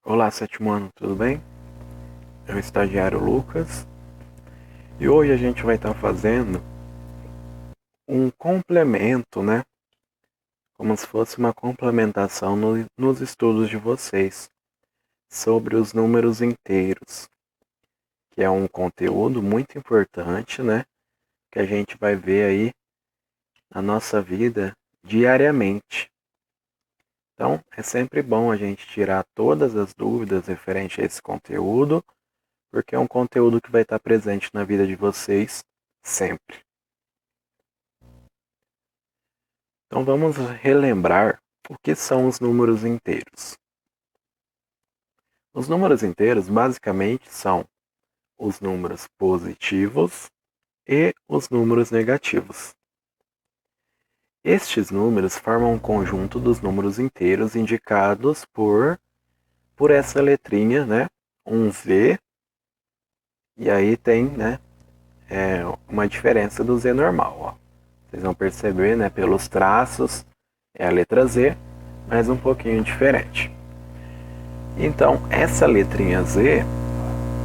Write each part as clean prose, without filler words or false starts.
Olá, sétimo ano, tudo bem? É o estagiário Lucas e hoje a gente vai estar fazendo um complemento, né? Como se fosse uma complementação nos estudos de vocês sobre os números inteiros, que é um conteúdo muito importante, né? Que a gente vai ver aí na nossa vida diariamente. Então, é sempre bom a gente tirar todas as dúvidas referentes a esse conteúdo, porque é um conteúdo que vai estar presente na vida de vocês sempre. Então vamos relembrar o que são os números inteiros. Os números inteiros basicamente são os números positivos e os números negativos. Estes números formam um conjunto dos números inteiros indicados por essa letrinha, né? Um Z, e aí tem, né, uma diferença do Z normal. Ó. Vocês vão perceber, né, pelos traços, é a letra Z, mas um pouquinho diferente. Então, essa letrinha Z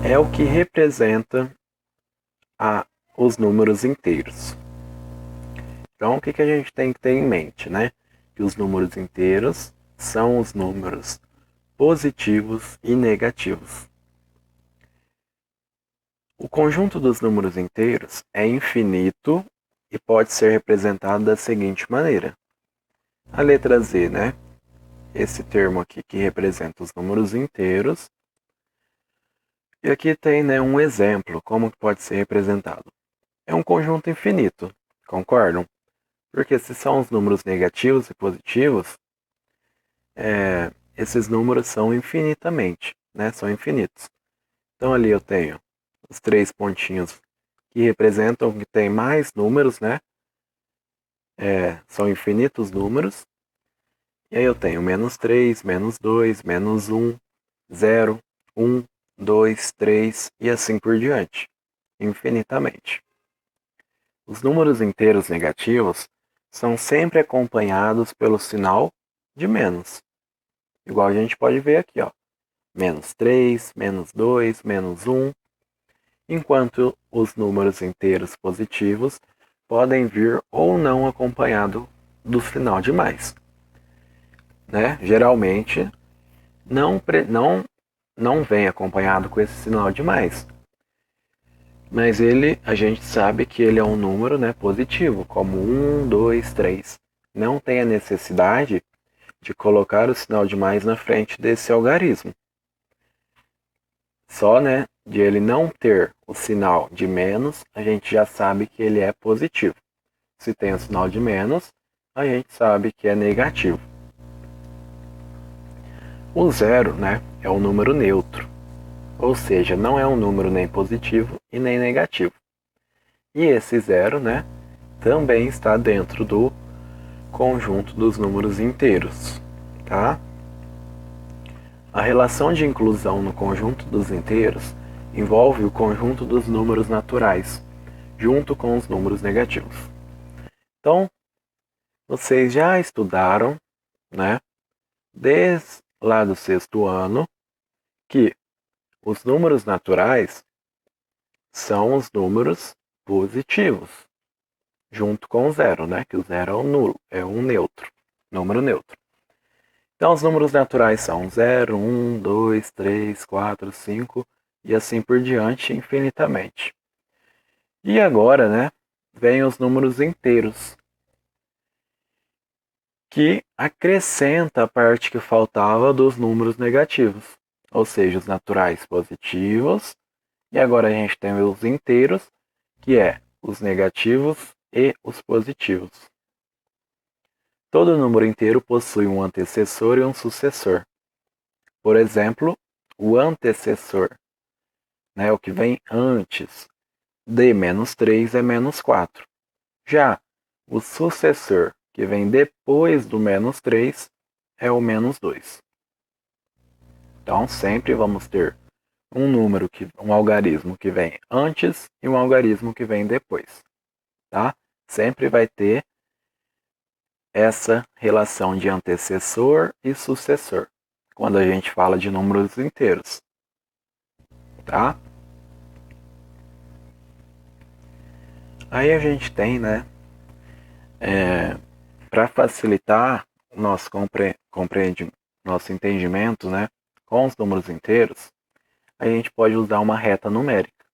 é o que representa os números inteiros. Então, o que a gente tem que ter em mente, né? Que os números inteiros são os números positivos e negativos. O conjunto dos números inteiros é infinito e pode ser representado da seguinte maneira. A letra Z, né? Esse termo aqui que representa os números inteiros. E aqui tem, né, um exemplo, como pode ser representado. É um conjunto infinito, concordam? Porque se são os números negativos e positivos, esses números são infinitamente, né? São infinitos. Então ali eu tenho os três pontinhos que representam que tem mais números, né? São infinitos números. E aí eu tenho menos 3, menos 2, menos 1, 0, 1, 2, 3 e assim por diante, infinitamente. Os números inteiros negativos são sempre acompanhados pelo sinal de menos. Igual a gente pode ver aqui, ó. Menos 3, menos 2, menos 1. Enquanto os números inteiros positivos podem vir ou não acompanhado do sinal de mais. Né? Geralmente não vem acompanhado com esse sinal de mais. Mas a gente sabe que ele é um número, né, positivo, como 1, 2, 3. Não tem a necessidade de colocar o sinal de mais na frente desse algarismo. Só, né, de ele não ter o sinal de menos, a gente já sabe que ele é positivo. Se tem o sinal de menos, a gente sabe que é negativo. O zero, né, é um número neutro, ou seja, não é um número nem positivo e nem negativo. E esse zero, né, também está dentro do conjunto dos números inteiros, tá? A relação de inclusão no conjunto dos inteiros envolve o conjunto dos números naturais, junto com os números negativos. Então, vocês já estudaram, né, desde lá do sexto ano, que os números naturais são os números positivos, junto com o zero, né, que o zero é um nulo, é um neutro, número neutro. Então, os números naturais são 0, 1, 2, 3, 4, 5 e assim por diante, infinitamente. E agora, né, vem os números inteiros, que acrescenta a parte que faltava dos números negativos, ou seja, os naturais positivos, e agora a gente tem os inteiros, que é os negativos e os positivos. Todo número inteiro possui um antecessor e um sucessor. Por exemplo, o antecessor, né, o que vem antes de menos 3 é menos 4. Já o sucessor, que vem depois do menos 3, é o menos 2. Então, sempre vamos ter um algarismo que vem antes e um algarismo que vem depois. Tá? Sempre vai ter essa relação de antecessor e sucessor. quando a gente fala de números inteiros, tá? Aí a gente tem, né, para facilitar o nosso nosso entendimento, né, com os números inteiros, a gente pode usar uma reta numérica.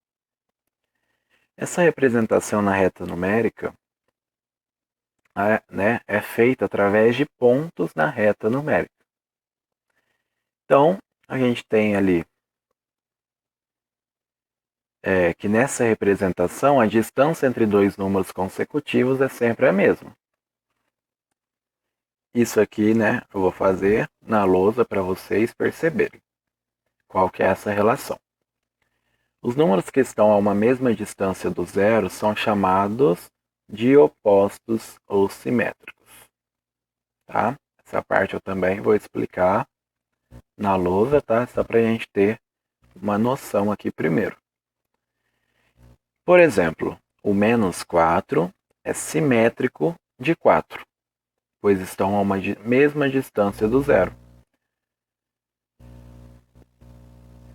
Essa representação na reta numérica né, é feita através de pontos na reta numérica. Então, a gente tem ali que nessa representação a distância entre dois números consecutivos é sempre a mesma. Isso aqui, né, eu vou fazer na lousa para vocês perceberem qual que é essa relação. Os números que estão a uma mesma distância do zero são chamados de opostos ou simétricos. Tá? Essa parte eu também vou explicar na lousa, tá? Só para a gente ter uma noção aqui primeiro. Por exemplo, o menos 4 é simétrico de 4, pois estão a uma mesma distância do zero.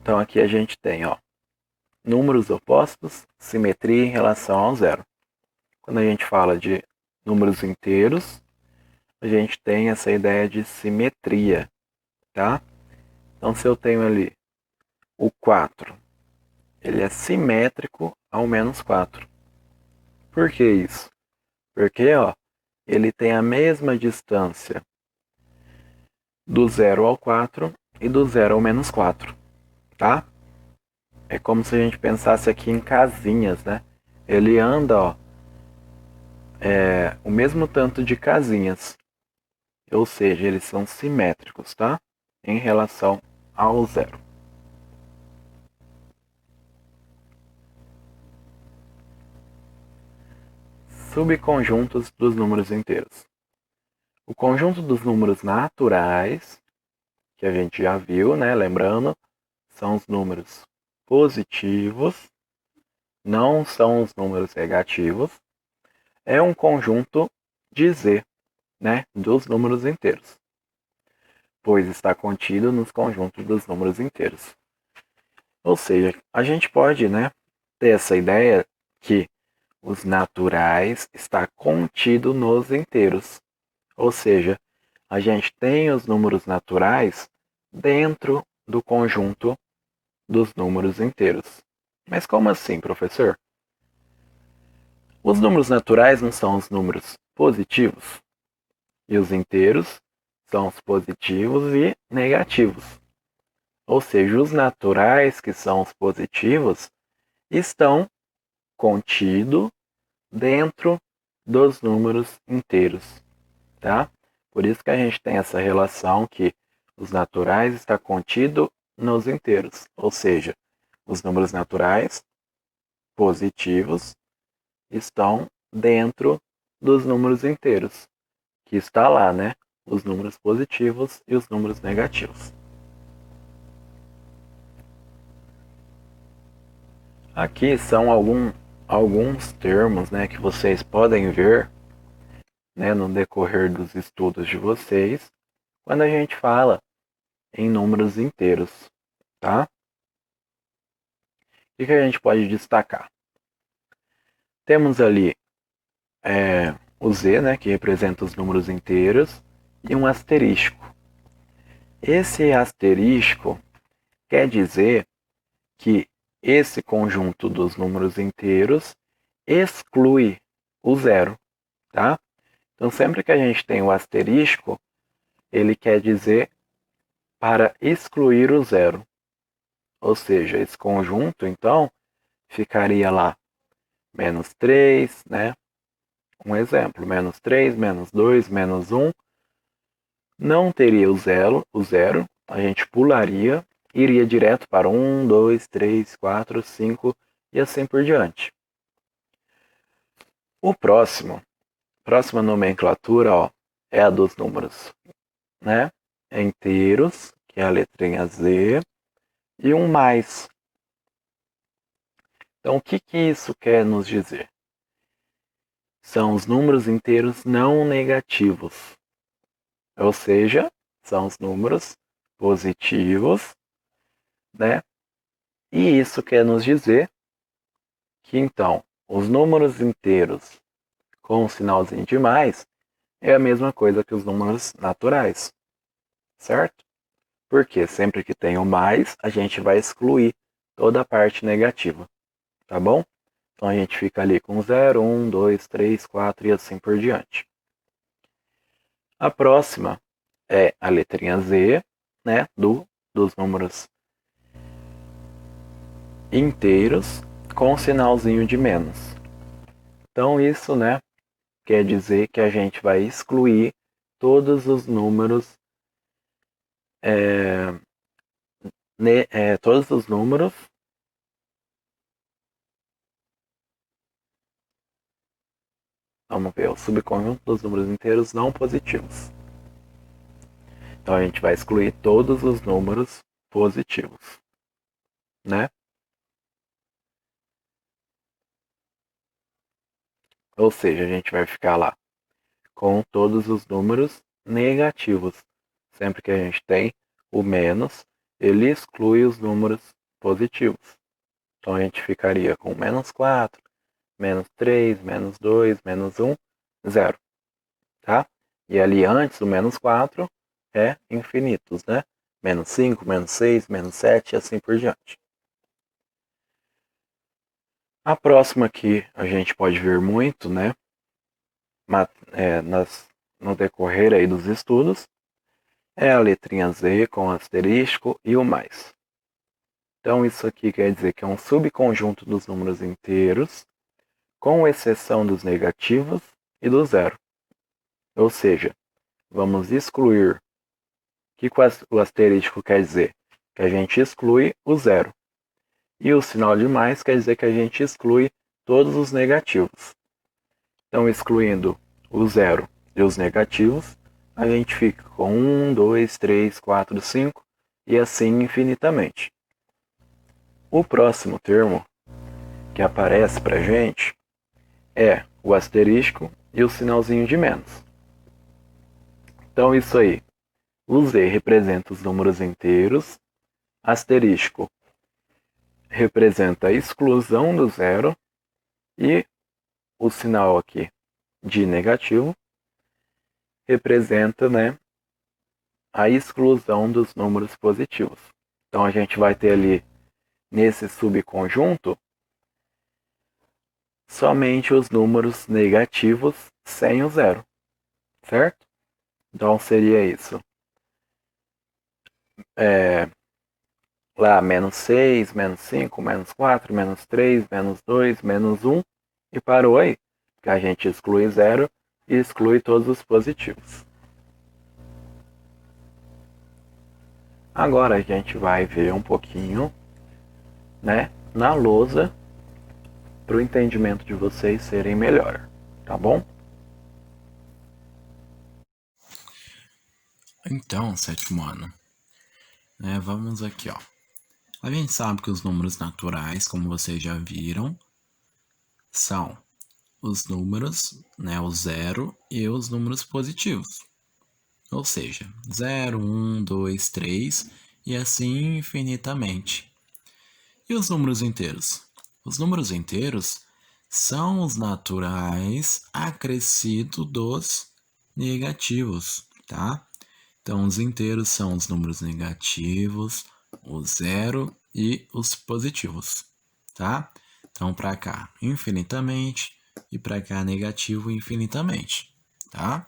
Então aqui a gente tem, ó, números opostos, simetria em relação ao zero. Quando a gente fala de números inteiros, a gente tem essa ideia de simetria, tá? Então se eu tenho ali o 4, ele é simétrico ao menos 4. Por que isso? Porque, ó, ele tem a mesma distância do 0 ao 4 e do 0 ao menos 4, tá? É como se a gente pensasse aqui em casinhas, né? Ele anda, ó, o mesmo tanto de casinhas, ou seja, eles são simétricos, tá? Em relação ao zero. Subconjuntos dos números inteiros. O conjunto dos números naturais, que a gente já viu, né? Lembrando, são os números positivos, não são os números negativos. É um conjunto de Z, né? Dos números inteiros, pois está contido nos conjuntos dos números inteiros. Ou seja, a gente pode, né, ter essa ideia que os naturais está contido nos inteiros. Ou seja, a gente tem os números naturais dentro do conjunto dos números inteiros. Mas como assim, professor? Os números naturais não são os números positivos? E os inteiros são os positivos e negativos. Ou seja, os naturais, que são os positivos, estão contidos dentro dos números inteiros, tá? Por isso que a gente tem essa relação que os naturais está contido nos inteiros, ou seja, os números naturais positivos estão dentro dos números inteiros, que está lá, né? Os números positivos e os números negativos. Aqui são alguns termos, né, que vocês podem ver, né, no decorrer dos estudos de vocês, quando a gente fala em números inteiros, tá? O que a gente pode destacar? Temos ali o Z, né, que representa os números inteiros, e um asterisco. Esse asterisco quer dizer que esse conjunto dos números inteiros exclui o zero, tá? Então, sempre que a gente tem o asterisco, ele quer dizer para excluir o zero. Ou seja, esse conjunto, então, ficaria lá menos 3, né? Um exemplo, menos 3, menos 2, menos 1. Não teria o zero, a gente pularia, iria direto para 1, 2, 3, 4, 5 e assim por diante. O próxima nomenclatura, ó, é a dos números, né? Inteiros, que é a letrinha Z, e um mais. Então, o que isso quer nos dizer? São os números inteiros não negativos, ou seja, são os números positivos, né? E isso quer nos dizer que, então, os números inteiros com o sinalzinho de mais é a mesma coisa que os números naturais, certo? Porque sempre que tem o mais, a gente vai excluir toda a parte negativa, tá bom? Então a gente fica ali com 0, 1, 2, 3, 4 e assim por diante. A próxima é a letrinha Z, né, dos números inteiros com o sinalzinho de menos. Então isso, né, quer dizer que a gente vai excluir todos os números, todos os números vamos ver, o subconjunto dos números inteiros não positivos. Então a gente vai excluir todos os números positivos, né? Ou seja, a gente vai ficar lá com todos os números negativos. Sempre que a gente tem o menos, ele exclui os números positivos. Então a gente ficaria com menos 4, menos 3, menos 2, menos 1, 0. Tá? E ali antes do menos 4 é infinitos, né? Menos 5, menos 6, menos 7 e assim por diante. A próxima que a gente pode ver muito, né? No decorrer aí dos estudos, é a letrinha Z com asterisco e o mais. Então isso aqui quer dizer que é um subconjunto dos números inteiros, com exceção dos negativos e do zero. Ou seja, vamos excluir. O que o asterisco quer dizer? Que a gente exclui o zero. E o sinal de mais quer dizer que a gente exclui todos os negativos. Então, excluindo o zero e os negativos, a gente fica com 1, 2, 3, 4, 5 e assim infinitamente. O próximo termo que aparece para a gente é o asterisco e o sinalzinho de menos. Então, isso aí. O Z representa os números inteiros, asterisco representa a exclusão do zero e o sinal aqui de negativo representa, né, a exclusão dos números positivos. Então a gente vai ter ali nesse subconjunto somente os números negativos sem o zero, certo? Então seria isso. Lá, menos 6, menos 5, menos 4, menos 3, menos 2, menos 1 e parou aí. Que a gente exclui zero e exclui todos os positivos. Agora a gente vai ver um pouquinho, né, na lousa para o entendimento de vocês serem melhor, tá bom? Então, sétimo ano, né, vamos aqui, ó. A gente sabe que os números naturais, como vocês já viram, são os números, né, o zero e os números positivos. Ou seja, 0, 1, 2, 3 e assim infinitamente. E os números inteiros? Os números inteiros são os naturais acrescidos dos negativos, tá? Então, os inteiros são os números negativos, o zero e os positivos, tá? Então, para cá, infinitamente, e para cá, negativo infinitamente, tá?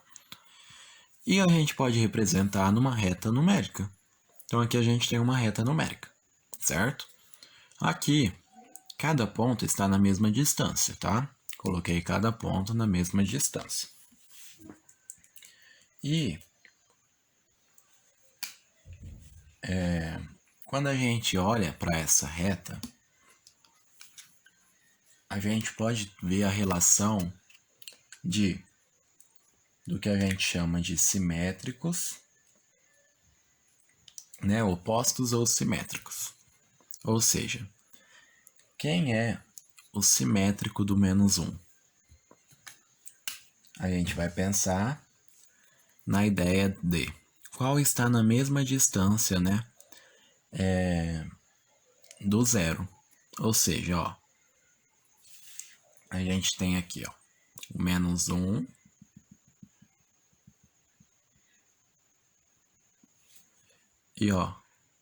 E a gente pode representar numa reta numérica. Então, aqui a gente tem uma reta numérica, certo? Aqui, cada ponto está na mesma distância, tá? Coloquei cada ponto na mesma distância. E quando a gente olha para essa reta, a gente pode ver a relação do que a gente chama de simétricos, né, opostos ou simétricos. Ou seja, quem é o simétrico do menos 1? A gente vai pensar na ideia de qual está na mesma distância, né, do zero. Ou seja, ó, a gente tem aqui, ó, o menos 1 e, ó,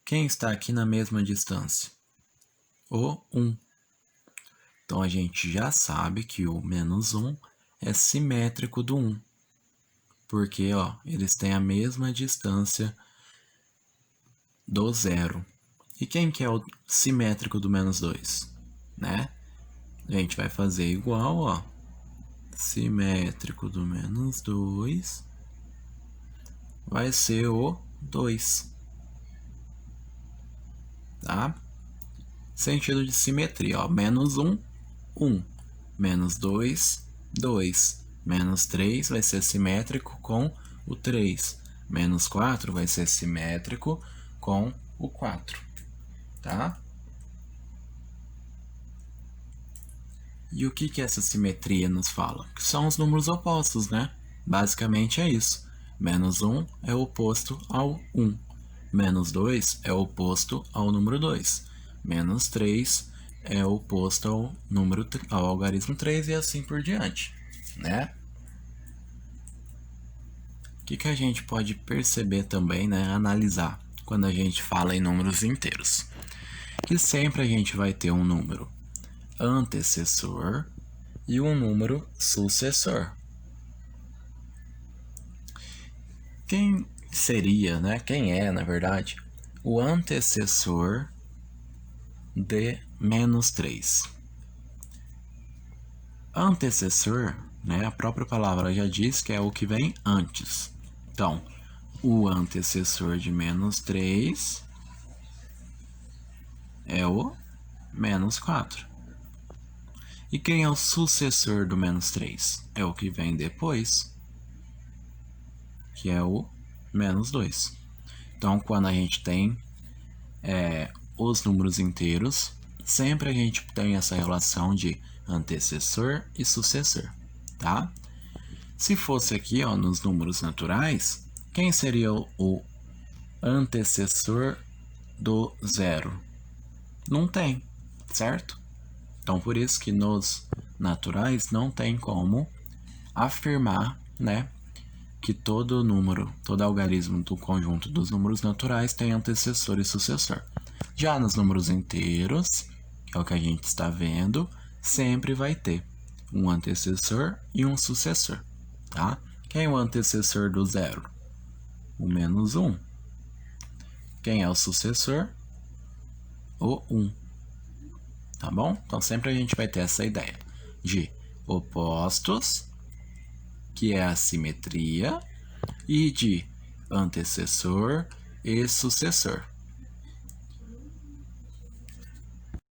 quem está aqui na mesma distância? O 1. Então, a gente já sabe que o menos 1 é simétrico do 1. Porque, ó, eles têm a mesma distância do zero. E quem que é o simétrico do menos 2? Né? A gente vai fazer igual, ó. Simétrico do menos 2 vai ser o 2. Tá? Sentido de simetria, ó. Menos 1, 1. Menos 2, 2. Menos 3 vai ser simétrico com o 3. Menos 4 vai ser simétrico com o 4. Tá? E o que essa simetria nos fala? Que são os números opostos, né? Basicamente é isso. Menos 1 é oposto ao 1. Menos 2 é oposto ao número 2. Menos 3 é oposto ao algarismo 3 e assim por diante, né? O que a gente pode perceber também, né? Analisar quando a gente fala em números inteiros. Que sempre a gente vai ter um número antecessor e um número sucessor. Quem seria, né? Quem é, na verdade, o antecessor de menos 3? Antecessor, né? A própria palavra já diz que é o que vem antes. Então, o antecessor de menos 3 é o menos 4. E quem é o sucessor do menos 3? É o que vem depois, que é o menos 2. Então, quando a gente tem os números inteiros, sempre a gente tem essa relação de antecessor e sucessor, tá? Se fosse aqui, ó, nos números naturais, quem seria o antecessor do zero? Não tem, certo? Então, por isso que nos naturais não tem como afirmar, né, que todo número, todo algarismo do conjunto dos números naturais tem antecessor e sucessor. Já nos números inteiros, que é o que a gente está vendo, sempre vai ter um antecessor e um sucessor, tá? Quem é o antecessor do zero? O menos 1. Quem é o sucessor? O 1. Tá bom? Então sempre a gente vai ter essa ideia de opostos, que é a simetria, e de antecessor e sucessor.